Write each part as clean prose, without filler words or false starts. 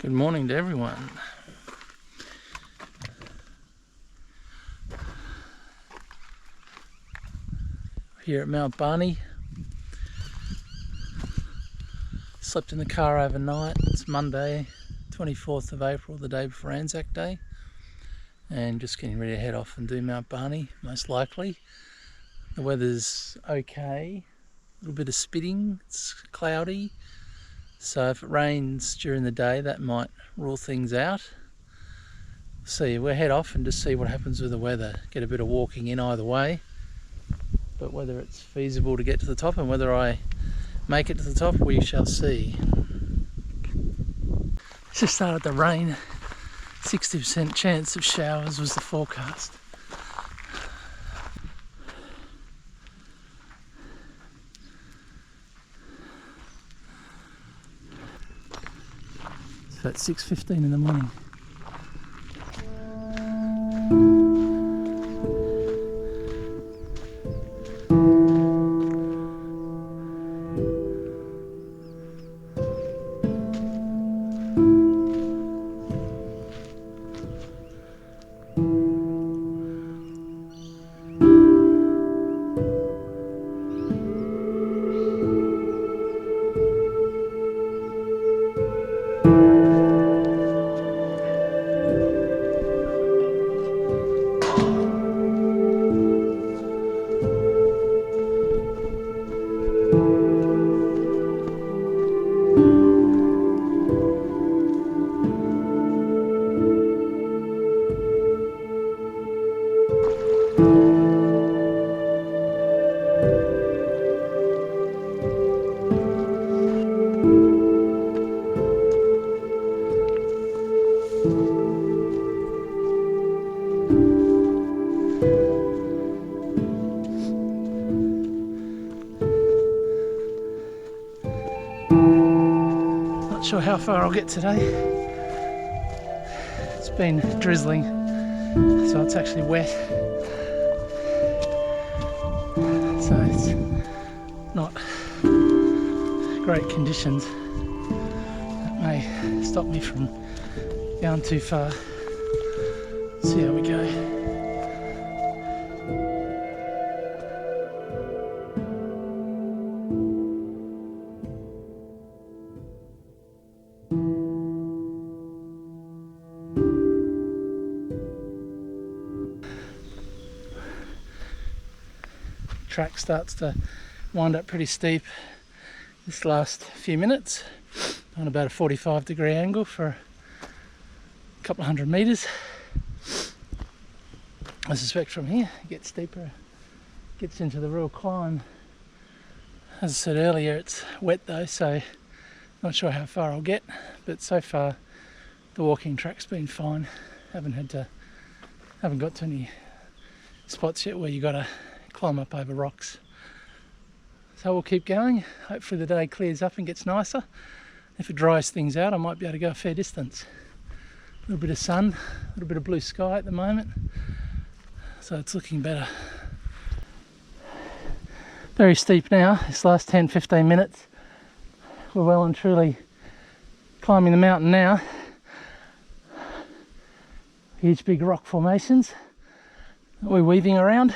Good morning to everyone. Here at Mt Barney. Slept in the car overnight. It's Monday, 24th of April, the day before Anzac Day. And just getting ready to head off and do Mt Barney, most likely. The weather's okay. A little bit of spitting, it's cloudy. So if it rains during the day, that might rule things out. See, we'll head off and just see what happens with the weather. Get a bit of walking in either way. But whether it's feasible to get to the top and whether I make it to the top, we shall see. It's just started to rain. 60% chance of showers was the forecast. So it's 6:15 in the morning. Not sure how far I'll get today. It's been drizzling, so it's actually wet. So it's not great conditions. That may stop me from going too far. See how we go. Track starts to wind up pretty steep this last few minutes on about a 45-degree angle for a couple of 100 meters. I suspect from here it gets steeper, gets into the real climb. As I said earlier, it's wet though, so not sure how far I'll get, but so far the walking track's been fine. Haven't got to any spots yet where you gotta climb up over rocks. So we'll keep going. Hopefully the day clears up and gets nicer. If it dries things out, I might be able to go a fair distance. A little bit of sun, a little bit of blue sky at the moment, so it's looking better. Very steep now, this last 10-15 minutes. We're well and truly climbing the mountain now. Huge big rock formations that we're weaving around.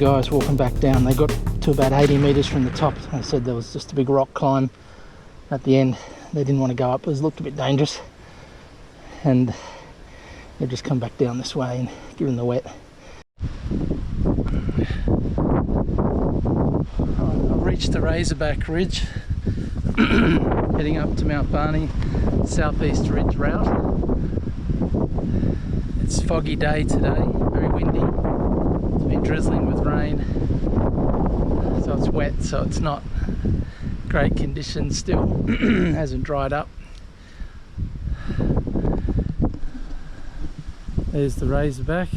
guys walking back down. They got to about 80 metres from the top. I said there was just a big rock climb at the end. They didn't want to go up, it looked a bit dangerous. And they've just come back down this way and given the wet. I've reached the Razorback Ridge, heading up to Mt Barney, southeast ridge route. It's a foggy day today, very windy. It's been drizzling with rain, so it's wet, so it's not great conditions still. Hasn't dried up. There's the Razorback.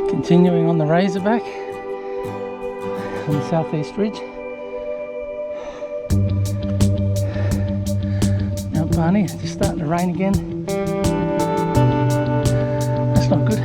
Continuing on the Razorback on the southeast ridge. Mt Barney, it's just starting to rain again. That's not good.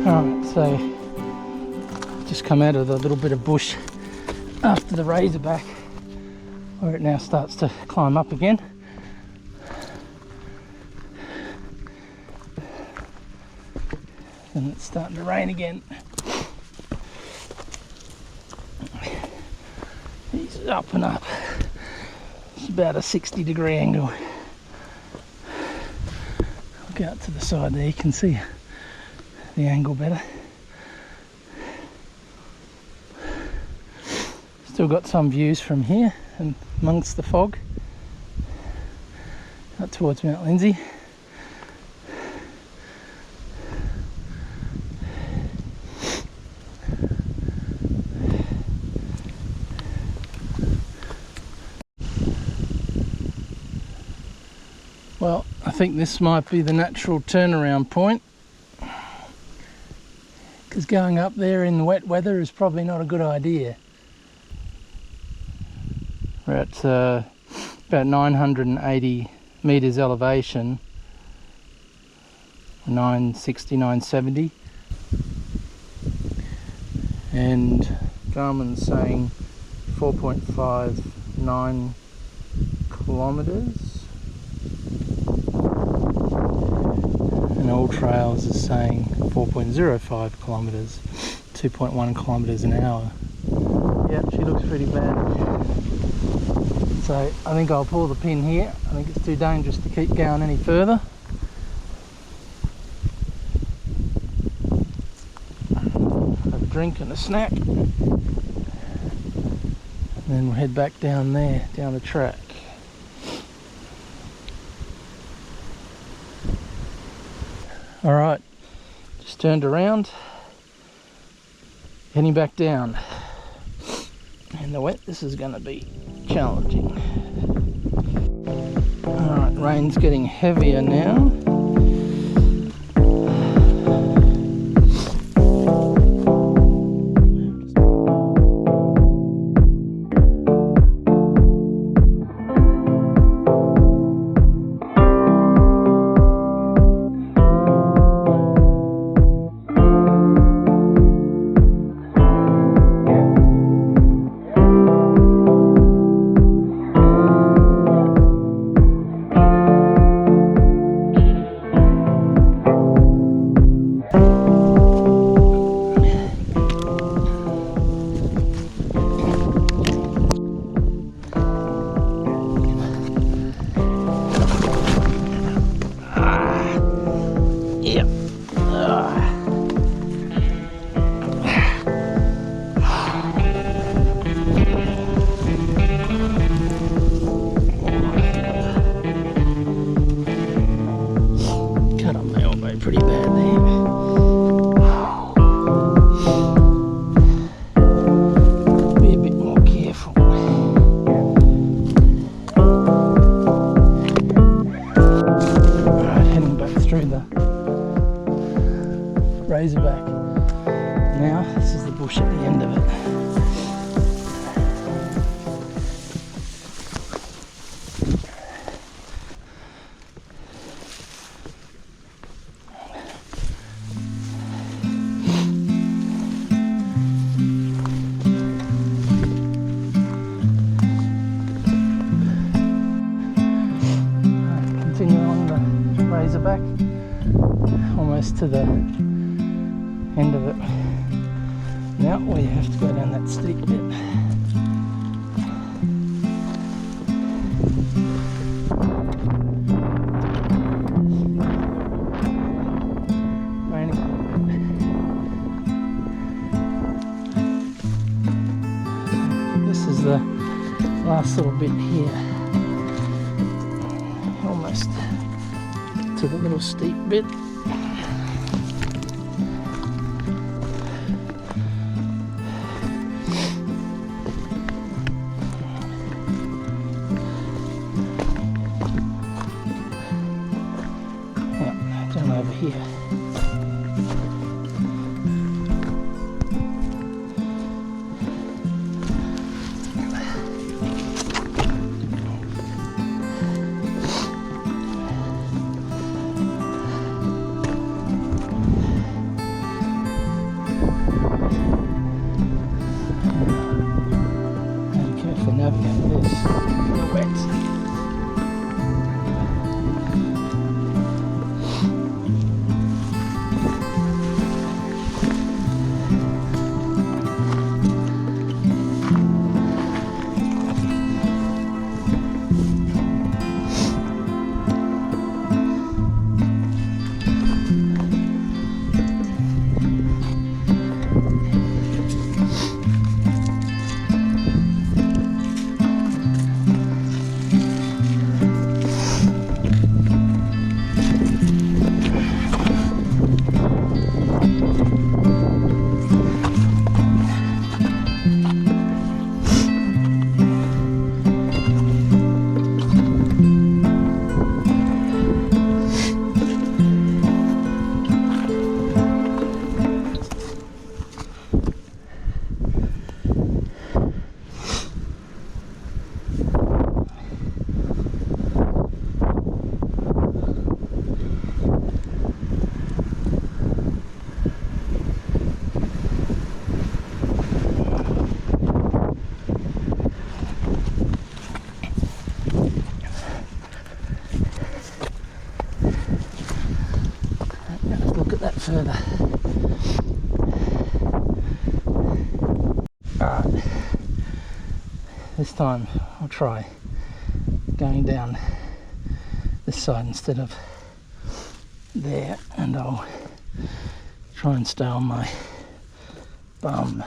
Alright, so just come out of the little bit of bush after the Razorback, where it now starts to climb up again. And it's starting to rain again. He's up and up. It's about a 60-degree angle. Look out to the side there, you can see the angle better. Still got some views from here and amongst the fog out towards Mount Lindsay. Well, I think this might be the natural turnaround point, because going up there in the wet weather is probably not a good idea. We're at about 980 meters elevation, 960, 970, and Garmin's saying 4.59 kilometers. And All Trails is saying 4.05 kilometers, 2.1 kilometers an hour. Yeah, she looks pretty bad. So I think I'll pull the pin here. I think it's too dangerous to keep going any further. Have a drink and a snack. And then we'll head back down there, down the track. Alright, just turned around, heading back down. In the wet, this is going to be challenging. Alright, rain's getting heavier now. Pretty bad there. Be a bit more careful. Alright, heading back through the Razorback. Now, this is the bush at the end of it. Continue on the Razorback, almost to the end of it. Now we have to go down that steep bit. Raining. This is the last little bit here. Almost to the little steep bit. Yeah, down over here. this time I'll try going down this side instead of there, and I'll try and stay on my bum.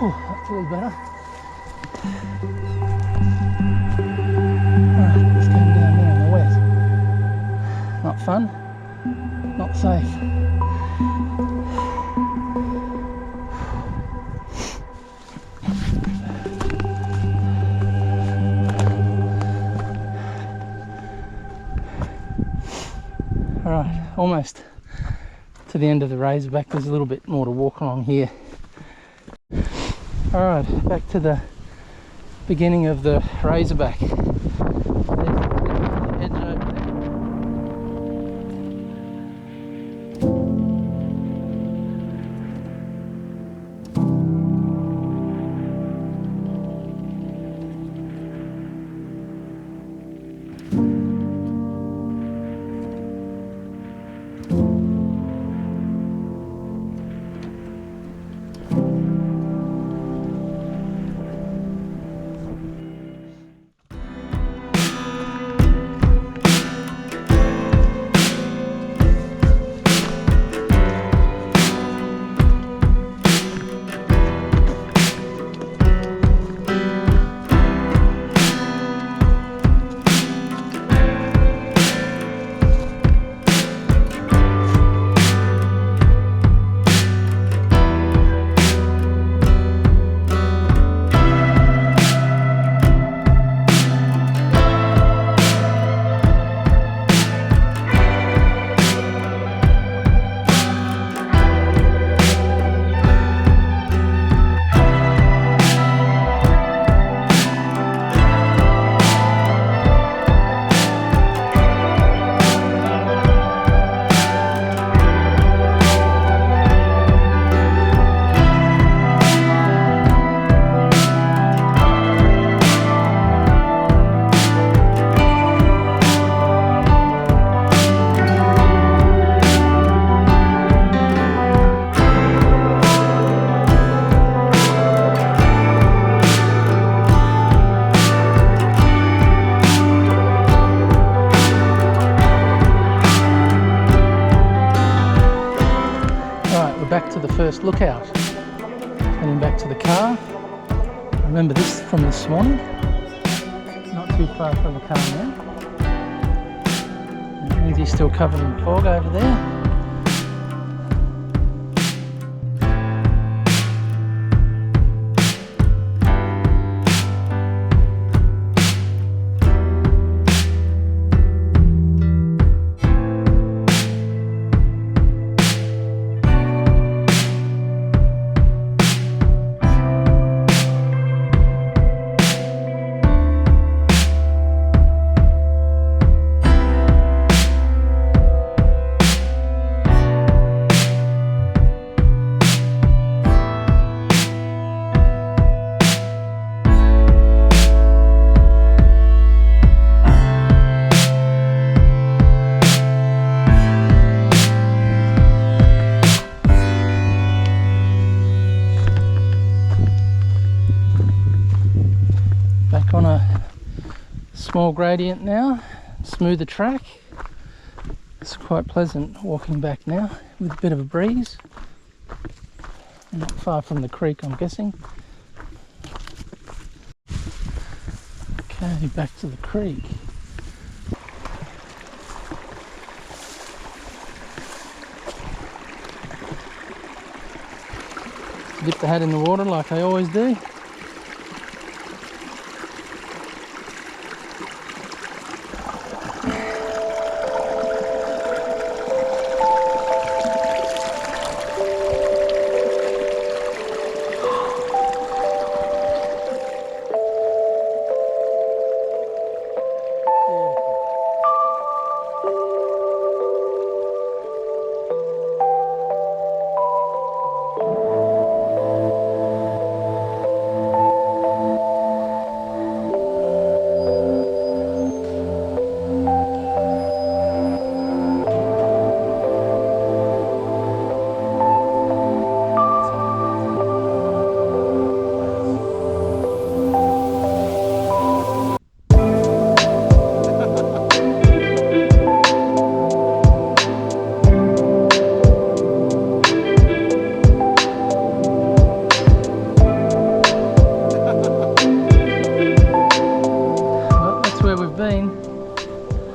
That's a little better. Alright, just going down there in the wet. Not fun, not safe. Alright, almost to the end of the Razorback. There's a little bit more to walk along here. Alright, back to the beginning of the Razorback. There's the edge over there. Back to the first lookout, heading back to the car. I remember this from this morning, not too far from the car now. Lindsay's still covered in fog over there. small gradient now, smoother track. It's quite pleasant walking back now with a bit of a breeze. Not far from the creek, I'm guessing. Okay, back to the creek. Dip the hat in the water like I always do.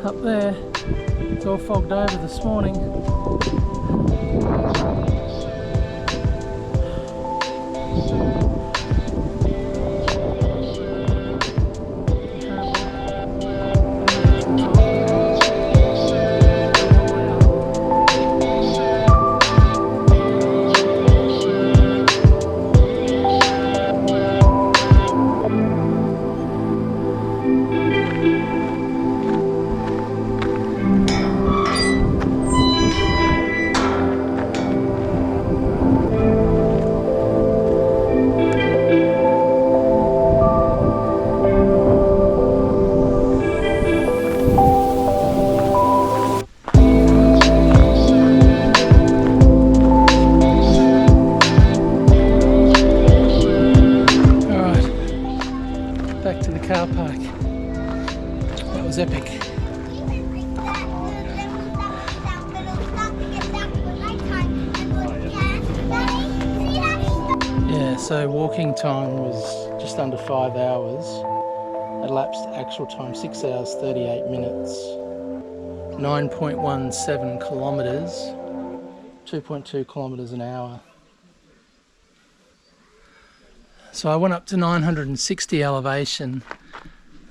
Up there, it's all fogged over this morning. Car park. That was epic. Yeah, so walking time was just under 5 hours. Elapsed actual time 6 hours 38 minutes. 9.17 kilometres, 2.2 kilometres an hour. So I went up to 960 elevation,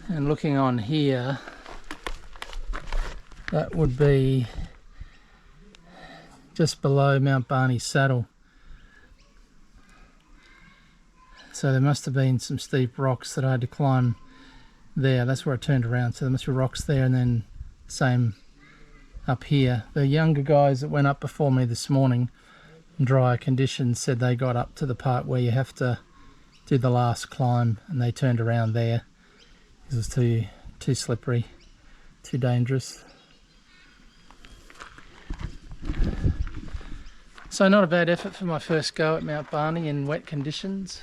and looking on here, that would be just below Mt Barney saddle. So there must have been some steep rocks that I had to climb there. That's where I turned around, so there must be rocks there, and then same up here. The younger guys that went up before me this morning in drier conditions said they got up to the part where you have to do the last climb, and they turned around there because it was too slippery, too dangerous. So not a bad effort for my first go at Mt Barney in wet conditions.